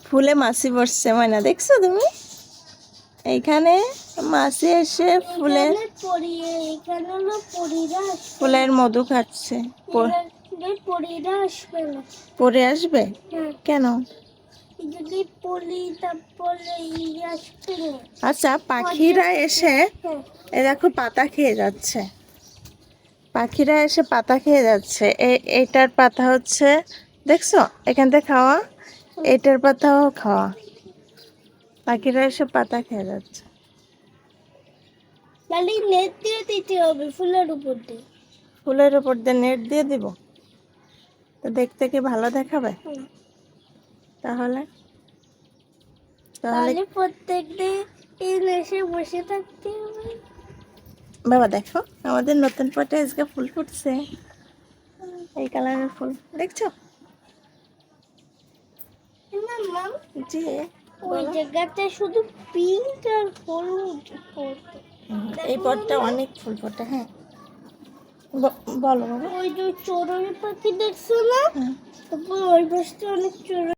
ফুলে মাছি বসছে ময়না, দেখছো তুমি? এইখানে মাছি এসে ফুলের মধু খাচ্ছে। পরে আসবে কেন? আচ্ছা, পাখিরা এসে এ দেখো পাতা খেয়ে যাচ্ছে। পাখিরা এসে পাতা খেয়ে যাচ্ছে। এটার পাতা হচ্ছে, দেখছো এখান থেকে খাওয়া, এটার পাতাও খাওয়া। পাখিরা এসে পাতা খেয়ে যাচ্ছে। নেট দিয়ে দিতে হবে ফুলের উপর দিয়ে। ফুলের উপর দিয়ে নেট দিয়ে দিব? তো দেখতে কি ভালো দেখাবে? তাহলে তাহলে প্রত্যেকদিন এসে বসে থাকতে হবে। বাবা দেখো, আমাদের নতুন পটে আজকে ফুল ফুটছে। এই কালারের ফুল দেখছো? জি, ওই জায়গাতে শুধু পিঙ্ক আর হলুদ। এই পটটা অনেক ফুল ফোটে। হ্যাঁ বলো বাবা। ওই যে চড়ুই পাখি দেখছো না? ওই পাশটা অনেক চড়ুই